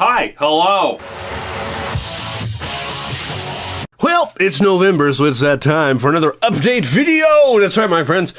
Hi, hello. Well, it's November, so it's that time for another update video. That's right, my friends.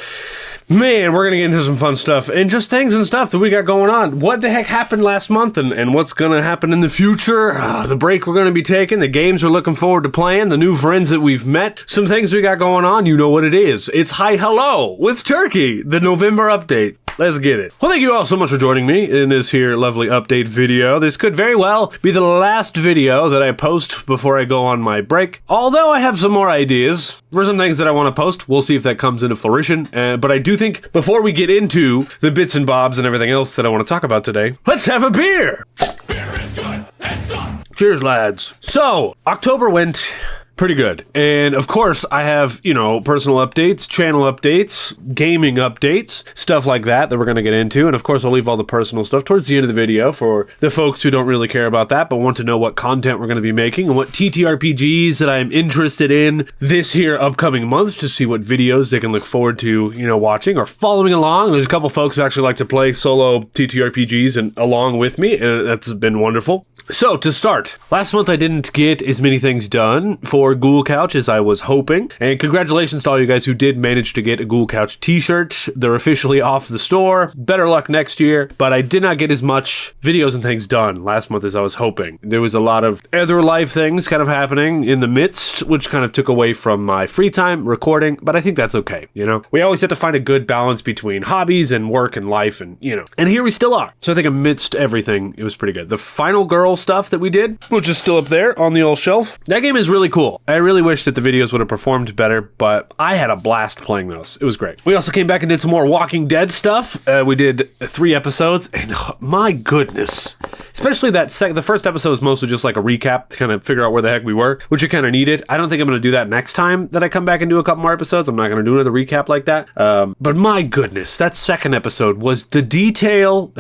Man, we're going to get into some fun stuff and just things and stuff that we got going on. What the heck happened last month and what's going to happen in the future? The break we're going to be taking, the games we're looking forward to playing, the new friends that we've met, some things we got going on. You know what it is. It's Hi Hello with Turkey, the November update. Let's get it. Well, thank you all so much for joining me in this here lovely update video. This could very well be the last video that I post before I go on my break. Although I have some more ideas for some things that I want to post. We'll see if that comes into fruition. But I do think before we get into the bits and bobs and everything else that I want to talk about today, let's have a beer. Beer is good. It's done. Cheers, lads. So, October went pretty good. And of course, I have, personal updates, channel updates, gaming updates, stuff like that we're going to get into. And of course, I'll leave all the personal stuff towards the end of the video for the folks who don't really care about that, but want to know what content we're going to be making and what ttrpgs that I'm interested in this here upcoming month to see what videos they can look forward to, watching or following along. There's a couple folks who actually like to play solo ttrpgs and along with me, and that's been wonderful. So, to start, last month I didn't get as many things done for TheGrouchCouch as I was hoping, and congratulations to all you guys who did manage to get a TheGrouchCouch t-shirt. They're officially off the store. Better luck next year, but I did not get as much videos and things done last month as I was hoping. There was a lot of other live things kind of happening in the midst, which kind of took away from my free time recording, but I think that's okay, We always have to find a good balance between hobbies and work and life and here we still are. So I think amidst everything, it was pretty good. The Final Girl stuff that we did, which is still up there on the old shelf. That game is really cool. I really wish that the videos would have performed better, but I had a blast playing those. It was great. We also came back and did some more Walking Dead stuff. We did 3 episodes, and my goodness. Especially the first episode was mostly just like a recap to kind of figure out where the heck we were, which I kind of needed. I don't think I'm going to do that next time that I come back and do a couple more episodes. I'm not going to do another recap like that. But my goodness, that second episode was the detail.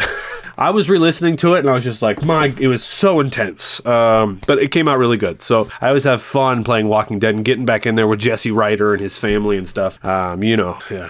I was re-listening to it and I was just like, it was so intense. But it came out really good. So I always have fun playing Walking Dead and getting back in there with Jesse Ryder and his family and stuff.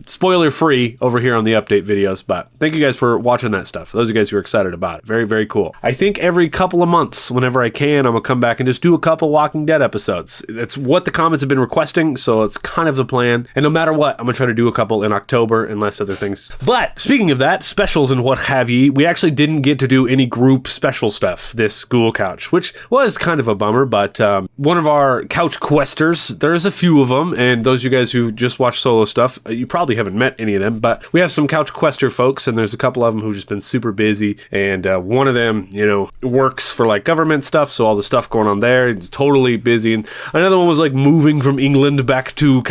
Spoiler free over here on the update videos, but thank you guys for watching that stuff. For those of you guys who are excited about it. Very, very cool. I think every couple of months, whenever I can, I'm gonna come back and just do a couple Walking Dead episodes. It's what the comments have been requesting, so it's kind of the plan. And no matter what, I'm gonna try to do a couple in October, unless other things. But speaking of that, specials and what have ye, we actually didn't get to do any group special stuff this TheGrouchCouch, which was kind of a bummer, but one of our couch questers, there's a few of them, and those of you guys who just watch solo stuff, you probably haven't met any of them, but we have some couch quester folks, and there's a couple of them who've just been super busy, and one of them, works for like government stuff, so all the stuff going on there, it's totally busy, and another one was like moving from England back to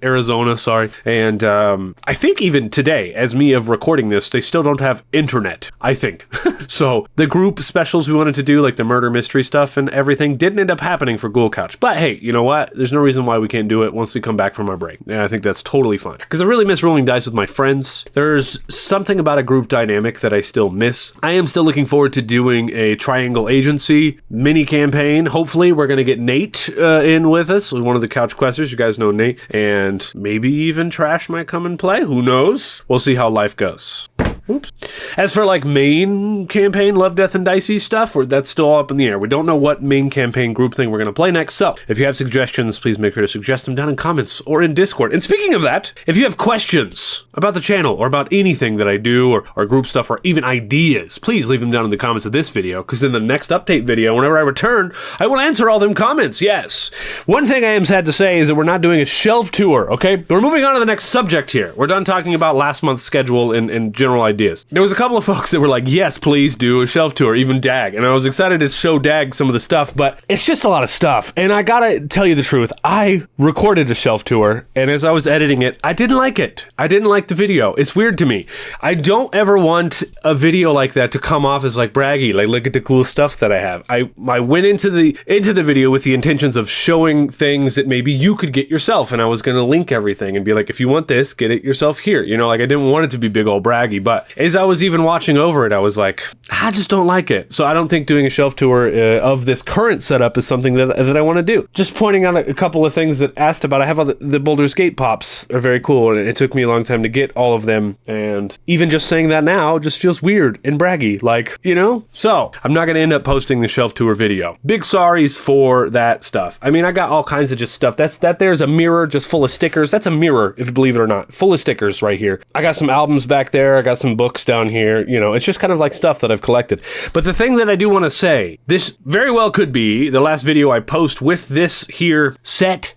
Arizona, and I think even today, as me of recording this, they still don't have internet, I think. So the group specials we wanted to do, like the murder mystery stuff and everything, didn't end up happening for TheGrouchCouch. But hey, you know what? There's no reason why we can't do it once we come back from our break. And I think that's totally fine. Because I really miss rolling dice with my friends. There's something about a group dynamic that I still miss. I am still looking forward to doing a Triangle Agency mini campaign. Hopefully we're going to get Nate in with us, one of the couch questers. You guys know Nate. And maybe even Trash might come and play. Who knows? We'll see how life goes. Oops. As for like main campaign Love, Death, and Dicey stuff, that's still up in the air. We don't know what main campaign group thing we're going to play next. So if you have suggestions, please make sure to suggest them down in comments or in Discord. And speaking of that, if you have questions about the channel or about anything that I do or group stuff or even ideas, please leave them down in the comments of this video, because in the next update video, whenever I return, I will answer all them comments. Yes. One thing I am sad to say is that we're not doing a shelf tour, okay? We're moving on to the next subject here. We're done talking about last month's schedule and general ideas. There was a couple of folks that were like, yes, please do a shelf tour, even Dag. And I was excited to show Dag some of the stuff, but it's just a lot of stuff. And I gotta tell you the truth, I recorded a shelf tour, and as I was editing it, I didn't like it. I didn't like the video. It's weird to me. I don't ever want a video like that to come off as like braggy, like look at the cool stuff that I have. I went into the video with the intentions of showing things that maybe you could get yourself, and I was gonna link everything and be like, if you want this, get it yourself here. I didn't want it to be big old braggy, but But as I was even watching over it, I was like, I just don't like it. So I don't think doing a shelf tour of this current setup is something that I want to do. Just pointing out a couple of things that asked about. I have the Baldur's Gate pops are very cool, and it took me a long time to get all of them. And even just saying that now just feels weird and braggy, like, you know? So I'm not going to end up posting the shelf tour video. Big sorries for that stuff. I mean, I got all kinds of just stuff. There's a mirror just full of stickers. That's a mirror, if you believe it or not, full of stickers right here. I got some albums back there. I got some books down here. You know, it's just kind of like stuff that I've collected. But the thing that I do want to say, this very well could be the last video I post with this here set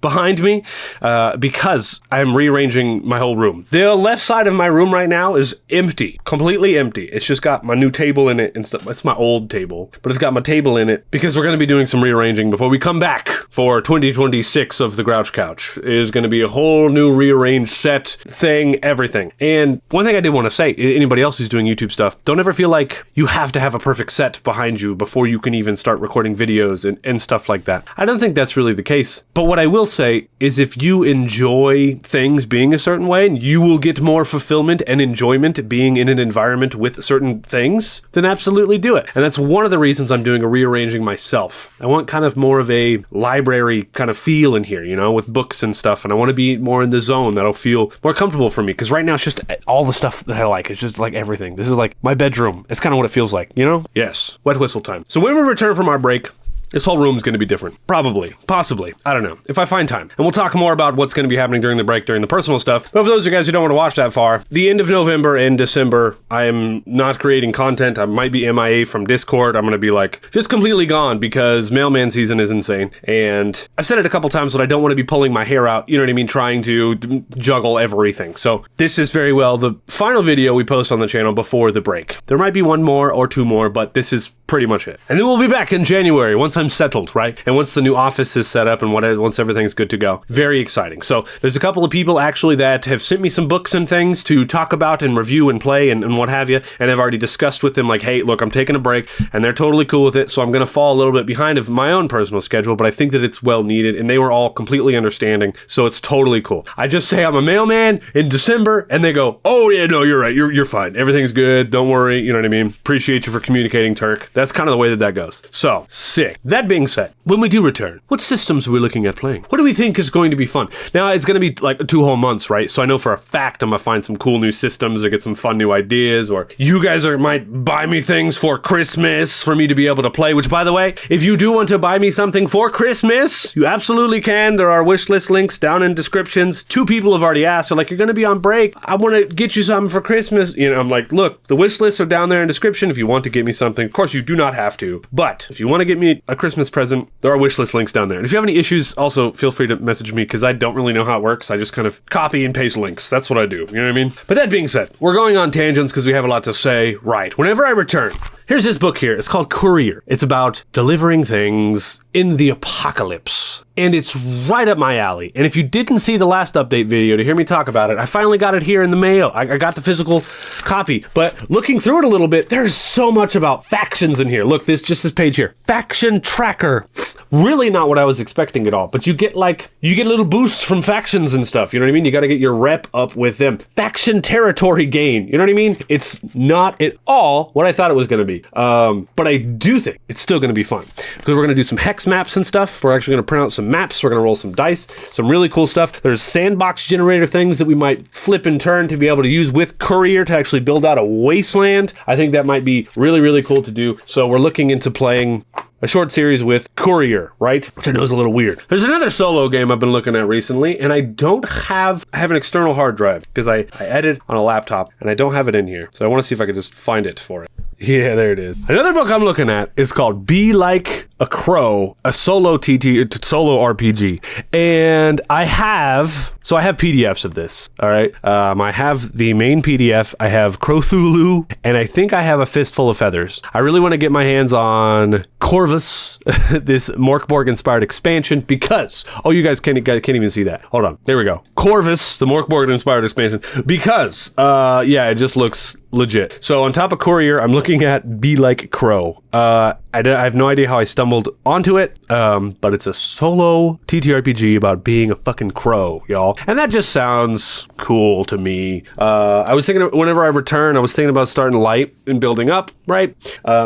behind me, because I'm rearranging my whole room. The left side of my room right now is empty, completely empty. It's just got my new table in it and stuff. It's my old table, but it's got my table in it because we're going to be doing some rearranging before we come back for 2026 of the Grouch Couch. It is going to be a whole new rearranged set thing, everything. And one thing I did want to say, anybody else who's doing YouTube stuff, don't ever feel like you have to have a perfect set behind you before you can even start recording videos and stuff like that. I don't think that's really the case. But what I will say is if you enjoy things being a certain way, you will get more fulfillment and enjoyment being in an environment with certain things, then absolutely do it. And that's one of the reasons I'm doing a rearranging myself. I want kind of more of a library kind of feel in here, you know, with books and stuff. And I want to be more in the zone that'll feel more comfortable for me. Because right now it's just all the stuff that I like. It's just like everything. This is like my bedroom. It's kind of what it feels like, you know? Yes. Wet whistle time. So when we return from our break, this whole room's going to be different. Probably. Possibly. I don't know. If I find time. And we'll talk more about what's going to be happening during the break, during the personal stuff. But for those of you guys who don't want to watch that far, the end of November and December, I am not creating content. I might be MIA from Discord. I'm going to be like, just completely gone because mailman season is insane. And I've said it a couple times, but I don't want to be pulling my hair out, you know what I mean, trying to juggle everything. So this is very well the final video we post on the channel before the break. There might be one more or two more, but this is pretty much it. And then we'll be back in January once I'm settled, right? And once the new office is set up and once everything's good to go. Very exciting. So there's a couple of people actually that have sent me some books and things to talk about and review and play and what have you. And I've already discussed with them like, hey, look, I'm taking a break, and they're totally cool with it. So I'm going to fall a little bit behind of my own personal schedule, but I think that it's well needed, and they were all completely understanding. So it's totally cool. I just say I'm a mailman in December and they go, oh yeah, no, you're right. You're fine. Everything's good. Don't worry. You know what I mean? Appreciate you for communicating, Turk. That's kind of the way that goes. So sick. That being said, when we do return, what systems are we looking at playing? What do we think is going to be fun? Now, it's going to be like 2 whole months, right? So I know for a fact I'm going to find some cool new systems or get some fun new ideas, or you guys might buy me things for Christmas for me to be able to play, which, by the way, if you do want to buy me something for Christmas, you absolutely can. There are wish list links down in descriptions. 2 people have already asked. They're like, you're going to be on break. I want to get you something for Christmas. You know, I'm like, look, the wish lists are down there in description if you want to get me something. Of course, you do not have to, but if you want to get me a Christmas present, there are wish list links down there. And if you have any issues, also feel free to message me because I don't really know how it works. I just kind of copy and paste links. That's what I do. You know what I mean? But that being said, we're going on tangents because we have a lot to say. Right. Whenever I return, here's this book here. It's called Courier. It's about delivering things in the apocalypse. And it's right up my alley. And if you didn't see the last update video to hear me talk about it, I finally got it here in the mail. I got the physical copy. But looking through it a little bit, there's so much about factions in here. Look, this page here. Faction Tracker. Really not what I was expecting at all. But you get little boosts from factions and stuff. You know what I mean? You got to get your rep up with them. Faction territory gain. You know what I mean? It's not at all what I thought it was going to be. But I do think it's still going to be fun. Because we're going to do some hex maps and stuff. We're actually going to print out some maps. We're going to roll some dice. Some really cool stuff. There's sandbox generator things that we might flip and turn to be able to use with Courier to actually build out a wasteland. I think that might be really, really cool to do. So we're looking into playing a short series with Courier, right? Which I know is a little weird. There's another solo game I've been looking at recently, and I have an external hard drive because I edit on a laptop and I don't have it in here. So I want to see if I can just find it for it. Yeah, there it is. Another book I'm looking at is called Be Like a Crow, a solo RPG. And I have PDFs of this, all right? I have the main PDF, I have Cthulhu, and I think I have a Fistful of Feathers. I really want to get my hands on Corvus, this Morkborg-inspired expansion, because, oh, you guys can't even see that. Hold on, there we go. Corvus, the Morkborg-inspired expansion, because, yeah, it just looks legit. So on top of Courier, I'm looking looking at Be Like Crow. I have no idea how I stumbled onto it, but it's a solo TTRPG about being a fucking crow, y'all. And that just sounds cool to me. I was thinking, whenever I return, I was thinking about starting light and building up, right?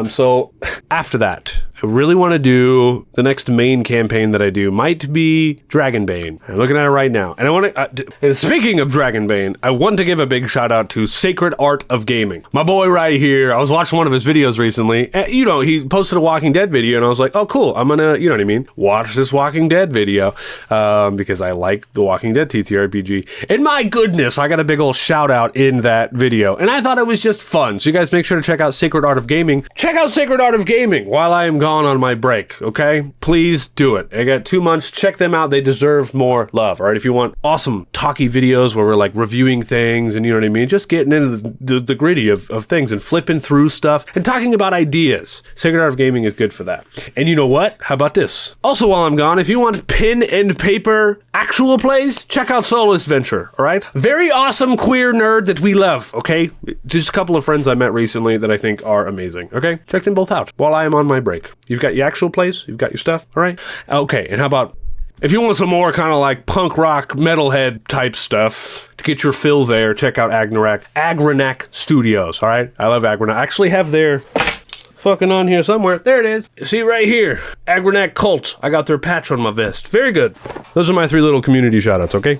So after that, I really want to do the next main campaign that I do might be Dragonbane. I'm looking at it right now. And I want to, speaking of Dragonbane, I want to give a big shout out to Sacred Art of Gaming. My boy right here, I was watching one of his videos recently. You know, he posted a Walking Dead video and I was like, oh cool, I'm gonna, you know what I mean, watch this Walking Dead video because I like the Walking Dead TTRPG. And my goodness, I got a big old shout out in that video. And I thought it was just fun. So you guys make sure to check out Sacred Art of Gaming. Check out Sacred Art of Gaming while I am gone on my break, okay? Please do it. I got 2 months. Check them out. They deserve more love, all right? If you want awesome talky videos where we're like reviewing things and you know what I mean, just getting into the gritty of things and flipping through stuff and talking about ideas. Sacred Art of Gaming is good for that. And you know what? How about this? Also, while I'm gone, if you want pen and paper actual plays, check out Soulless Venture, all right? Very awesome queer nerd that we love, okay? Just a couple of friends I met recently that I think are amazing, okay? Check them both out while I am on my break. You've got your actual plays, you've got your stuff, all right? Okay, and how about, if you want some more kind of like punk rock metalhead type stuff to get your fill there, check out Agranac Studios, all right? I love Agranac. I actually have their fucking on here somewhere. There it is. See right here, Agranac Cult. I got their patch on my vest. Very good. Those are my 3 little community shoutouts, okay?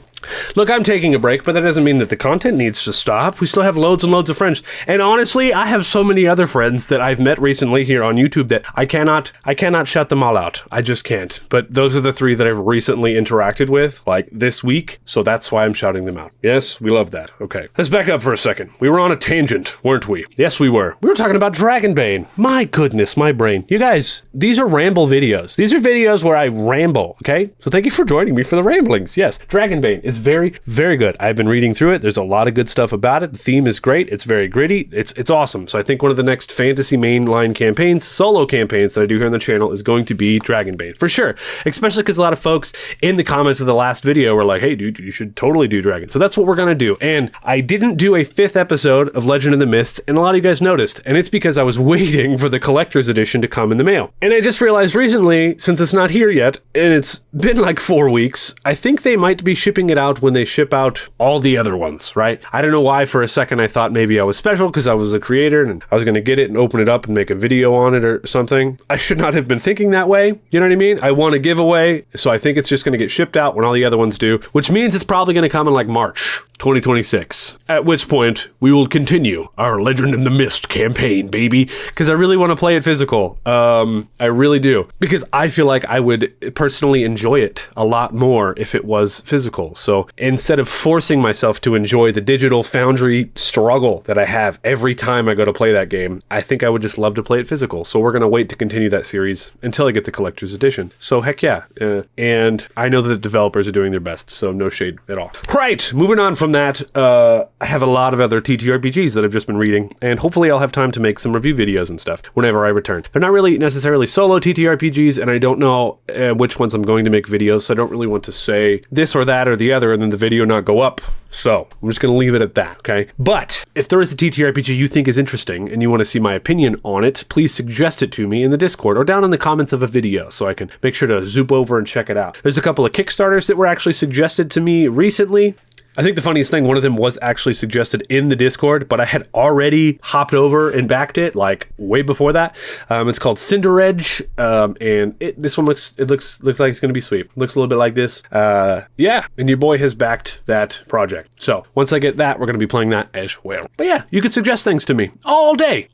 Look, I'm taking a break, but that doesn't mean that the content needs to stop. We still have loads and loads of friends. And honestly, I have so many other friends that I've met recently here on YouTube that I cannot shut them all out. I just can't. But those are the 3 that I've recently interacted with, like this week. So that's why I'm shouting them out. Yes, we love that. Okay. Let's back up for a second. We were on a tangent, weren't we? Yes, we were. We were talking about Dragonbane. My goodness, my brain. You guys, these are ramble videos. These are videos where I ramble, okay? So thank you for joining me for the ramblings. Yes, Dragonbane is very, very good. I've been reading through it. There's a lot of good stuff about it. The theme is great. It's very gritty. It's awesome. So I think one of the next fantasy mainline campaigns, solo campaigns that I do here on the channel is going to be Dragonbane, for sure. Especially because a lot of folks in the comments of the last video were like, hey dude, you should totally do Dragon. So that's what we're going to do. And I didn't do a 5th episode of Legend of the Mists, and a lot of you guys noticed. And it's because I was waiting for the collector's edition to come in the mail. And I just realized recently, since it's not here yet, and it's been like 4 weeks, I think they might be shipping it out when they ship out all the other ones, right? I don't know why for a second I thought maybe I was special because I was a creator and I was going to get it and open it up and make a video on it or something. I should not have been thinking that way. You know what I mean? I want a giveaway, so I think it's just going to get shipped out when all the other ones do, which means it's probably going to come in like March 2026, at which point we will continue our Legend in the Mist campaign, baby, because I really want to play it physical. I really do, because I feel like I would personally enjoy it a lot more if it was physical. So instead of forcing myself to enjoy the digital foundry struggle that I have every time I go to play that game, I think I would just love to play it physical. So we're going to wait to continue that series until I get the collector's edition. So heck yeah. And I know that the developers are doing their best, so no shade at all. Right, moving on from that, I have a lot of other TTRPGs that I've just been reading, and hopefully I'll have time to make some review videos and stuff whenever I return. They're not really necessarily solo TTRPGs, and I don't know which ones I'm going to make videos, so I don't really want to say this or that or the other and then the video not go up. So I'm just going to leave it at that, okay? But if there is a TTRPG you think is interesting and you want to see my opinion on it, please suggest it to me in the Discord or down in the comments of a video so I can make sure to zoop over and check it out. There's a couple of Kickstarters that were actually suggested to me recently. I think the funniest thing, one of them was actually suggested in the Discord, but I had already hopped over and backed it like way before that. It's called Cinder Edge, and this one looks like it's going to be sweet. Looks a little bit like this. Yeah, and your boy has backed that project. So once I get that, we're going to be playing that as well. But yeah, you can suggest things to me all day,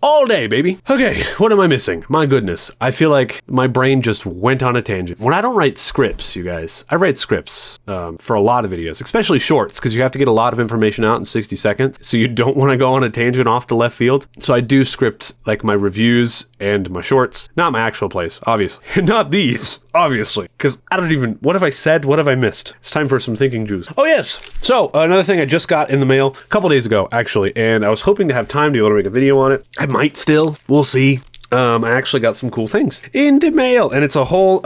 baby. Okay, what am I missing? My goodness, I feel like my brain just went on a tangent. When I don't write scripts, you guys, I write scripts for a lot of videos, especially shorts, because you have to get a lot of information out in 60 seconds, so you don't want to go on a tangent off to left field. So I do script like my reviews and my shorts, not my actual plays, obviously. Not these, obviously, because I don't even, what have I said? What have I missed? It's time for some thinking juice. Oh yes, so another thing I just got in the mail a couple days ago, actually, and I was hoping to have time to be able to make a video on it. I might still, we'll see. I actually got some cool things in the mail, and it's a whole,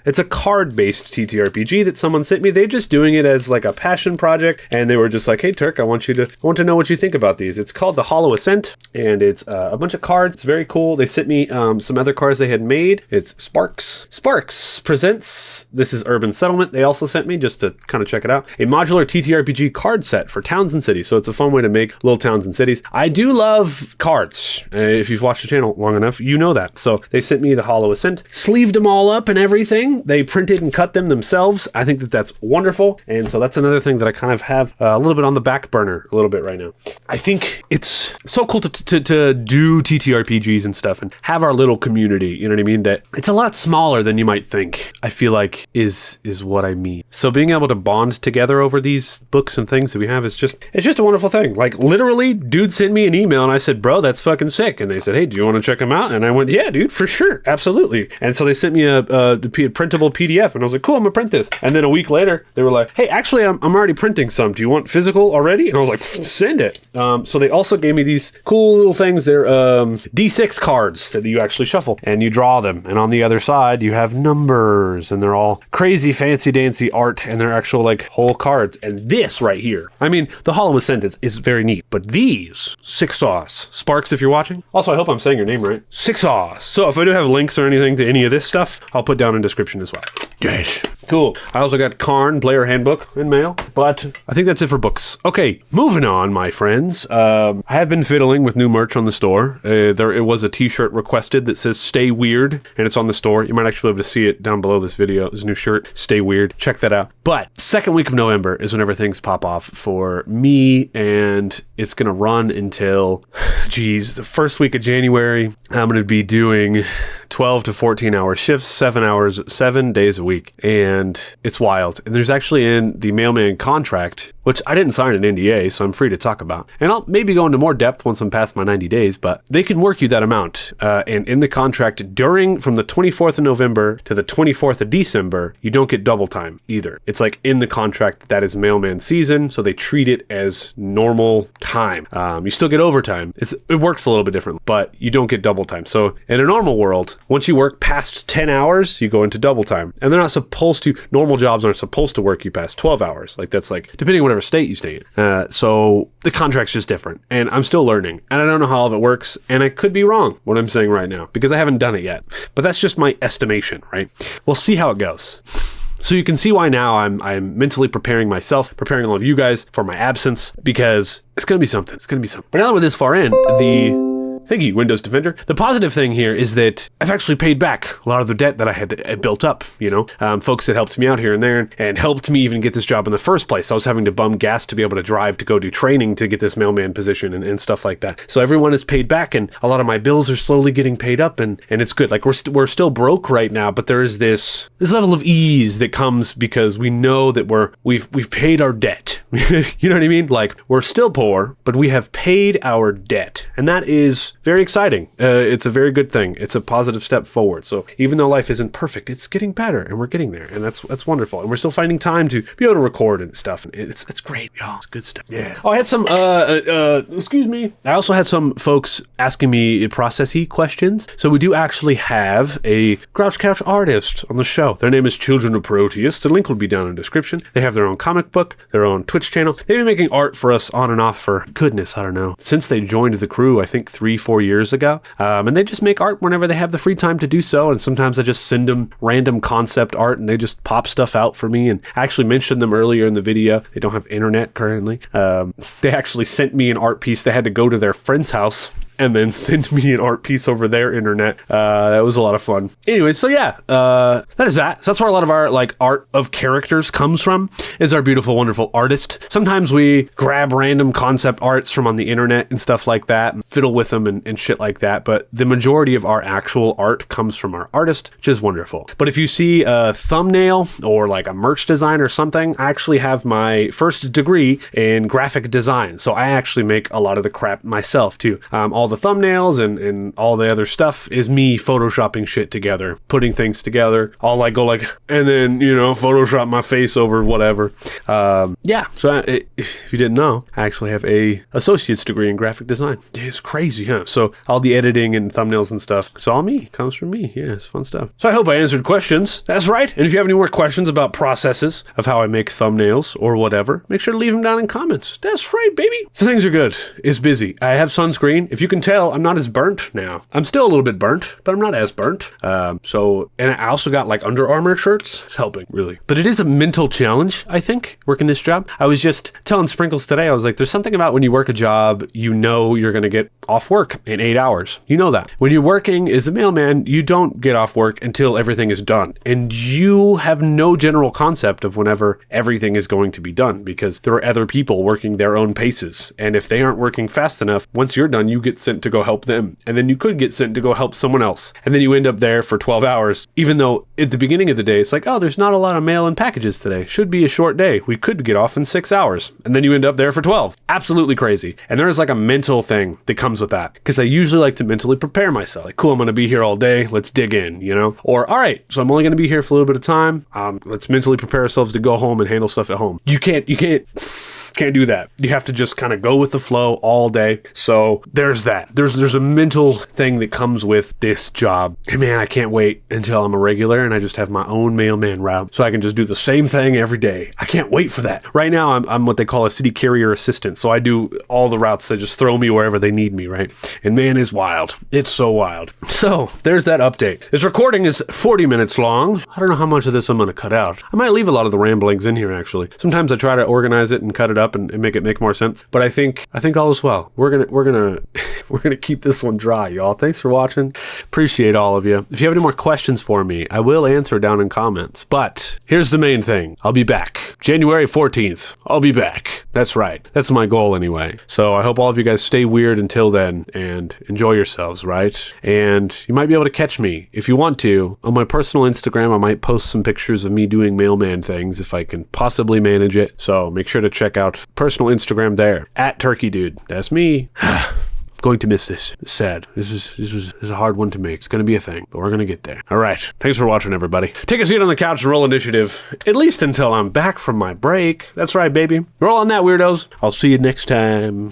It's a card-based TTRPG that someone sent me. They're just doing it as like a passion project, and they were just like, hey, Turk, I want to know what you think about these. It's called The Hollow Ascent, and it's a bunch of cards. It's very cool. They sent me some other cards they had made. It's Sparcs presents, this is Urban Settlement. They also sent me, just to kind of check it out, a modular TTRPG card set for towns and cities. So it's a fun way to make little towns and cities. I do love cards. If you've watched the channel long enough, you know that. So they sent me The Hollow Ascent, sleeved them all up and everything. They printed and cut them themselves. I think that that's wonderful. And so that's another thing that I kind of have a little bit on the back burner a little bit right now. I think it's so cool to do TTRPGs and stuff and have our little community, you know what I mean? That it's a lot smaller than you might think, I feel like is what I mean. So being able to bond together over these books and things that we have is just a wonderful thing. Like literally, dude sent me an email and I said, bro, that's fucking sick. And they said, hey, do you want to check them out? And I went, yeah, dude, for sure. Absolutely. And so they sent me a printable PDF and I was like, cool, I'm gonna print this. And then a week later, they were like, hey, actually, I'm already printing some. Do you want physical already? And I was like, send it. So they also gave me these cool little things. They're D6 cards that you actually shuffle and you draw them. And on the other side, you have numbers and they're all crazy fancy dancy art and they're actual like whole cards. And this right here, I mean, the Hollow Ascent is very neat, but these, sick sauce. Sparcs, if you're watching. Also, I hope I'm saying your name right. Sick sauce. So if I do have links or anything to any of this stuff, I'll put down in description as well. Yes. Cool. I also got Karn Player Handbook in mail, but I think that's it for books. Okay, moving on, my friends. I have been fiddling with new merch on the store. It was a t-shirt requested that says Stay Weird, and it's on the store. You might actually be able to see it down below this video. This new shirt, Stay Weird. Check that out. But second week of November is whenever things pop off for me, and it's going to run until, the first week of January. I'm going to be doing 12 to 14 hour shifts, 7 days a week. And it's wild. And there's actually in the mailman contract, which I didn't sign an NDA, so I'm free to talk about. And I'll maybe go into more depth once I'm past my 90 days, but they can work you that amount. And in the contract, from the 24th of November to the 24th of December, you don't get double time either. It's like in the contract that is mailman season, so they treat it as normal time. You still get overtime. It works a little bit differently, but you don't get double time. So in a normal world, once you work past 10 hours, you go into double time. And they're not supposed to, normal jobs aren't supposed to work you past 12 hours. Like that's like, depending on whatever state you stay in. So the contract's just different. And I'm still learning. And I don't know how all of it works. And I could be wrong, what I'm saying right now, because I haven't done it yet. But that's just my estimation, right? We'll see how it goes. So you can see why now I'm mentally preparing myself, preparing all of you guys for my absence, because it's going to be something. It's going to be something. But now that we're this far in, thank you, Windows Defender. The positive thing here is that I've actually paid back a lot of the debt that I had built up, folks that helped me out here and there and helped me even get this job in the first place. I was having to bum gas to be able to drive to go do training to get this mailman position and stuff like that. So everyone is paid back and a lot of my bills are slowly getting paid up and it's good. Like we're still broke right now, but there is this level of ease that comes because we know that we've paid our debt. You know what I mean? Like we're still poor, but we have paid our debt. And that is very exciting. It's a very good thing. It's a positive step forward. So even though life isn't perfect, it's getting better and we're getting there. And that's wonderful. And we're still finding time to be able to record and stuff. And it's great, y'all. It's good stuff. Yeah. Oh, I had some, excuse me. I also had some folks asking me processy questions. So we do actually have a TheGrouchCouch artist on the show. Their name is Children of Proteus. The link will be down in the description. They have their own comic book, their own Twitch channel. They've been making art for us on and off for, goodness, I don't know, since they joined the crew, I think 3-4 years ago. And they just make art whenever they have the free time to do so. And sometimes I just send them random concept art and they just pop stuff out for me. And I actually mentioned them earlier in the video. They don't have internet currently. They actually sent me an art piece. They had to go to their friend's house and then send me an art piece over their internet. That was a lot of fun. Anyway, so yeah, that is that. So that's where a lot of our like art of characters comes from, is our beautiful, wonderful artist. Sometimes we grab random concept arts from on the internet and stuff like that and fiddle with them and shit like that. But the majority of our actual art comes from our artist, which is wonderful. But if you see a thumbnail or like a merch design or something, I actually have my first degree in graphic design. So I actually make a lot of the crap myself too. All the thumbnails and all the other stuff is me photoshopping shit together, putting things together. I'll like go like, and then, you know, Photoshop my face over whatever. Yeah, so if you didn't know, I actually have a associate's degree in graphic design. Yeah, it's crazy, huh? So all the editing and thumbnails and stuff, it's all me, comes from me. Yeah, it's fun stuff. So I hope I answered questions. That's right. And if you have any more questions about processes of how I make thumbnails or whatever, make sure to leave them down in comments. That's right, baby. So things are good. It's busy. I have sunscreen. If you can tell, I'm not as burnt now. I'm still a little bit burnt, but I'm not as burnt. And I also got like Under Armour shirts. It's helping, really. But it is a mental challenge, I think, working this job. I was just telling Sprinkles today, I was like, there's something about when you work a job, you know you're going to get off work in 8 hours. You know that. When you're working as a mailman, you don't get off work until everything is done. And you have no general concept of whenever everything is going to be done because there are other people working their own paces. And if they aren't working fast enough, once you're done, you get sent to go help them. And then you could get sent to go help someone else. And then you end up there for 12 hours, even though at the beginning of the day, it's like, oh, there's not a lot of mail and packages today. Should be a short day. We could get off in 6 hours. And then you end up there for 12. Absolutely crazy. And there's like a mental thing that comes with that because I usually like to mentally prepare myself. Like, cool, I'm going to be here all day. Let's dig in, you know? Or, all right, so I'm only going to be here for a little bit of time. Let's mentally prepare ourselves to go home and handle stuff at home. You can't do that. You have to just kind of go with the flow all day. So there's that. There's a mental thing that comes with this job. And man, I can't wait until I'm a regular and I just have my own mailman route so I can just do the same thing every day. I can't wait for that. Right now, I'm what they call a city carrier assistant. So I do all the routes. They just throw me wherever they need me, right? And man, it's wild. It's so wild. So there's that update. This recording is 40 minutes long. I don't know how much of this I'm going to cut out. I might leave a lot of the ramblings in here, actually. Sometimes I try to organize it and cut it up and make it make more sense. But I think all is well. We're gonna keep this one dry, y'all. Thanks for watching. Appreciate all of you. If you have any more questions for me, I will answer down in comments. But here's the main thing. I'll be back. January 14th. I'll be back. That's right. That's my goal anyway. So I hope all of you guys stay weird until then and enjoy yourselves, right? And you might be able to catch me if you want to. On my personal Instagram, I might post some pictures of me doing mailman things if I can possibly manage it. So make sure to check out personal Instagram there at Turkey Dude. That's me. Going to miss this. It's sad. This is a hard one to make. It's going to be a thing, but we're going to get there. All right. Thanks for watching, everybody. Take a seat on the couch and roll initiative, at least until I'm back from my break. That's right, baby. Roll on that, weirdos. I'll see you next time.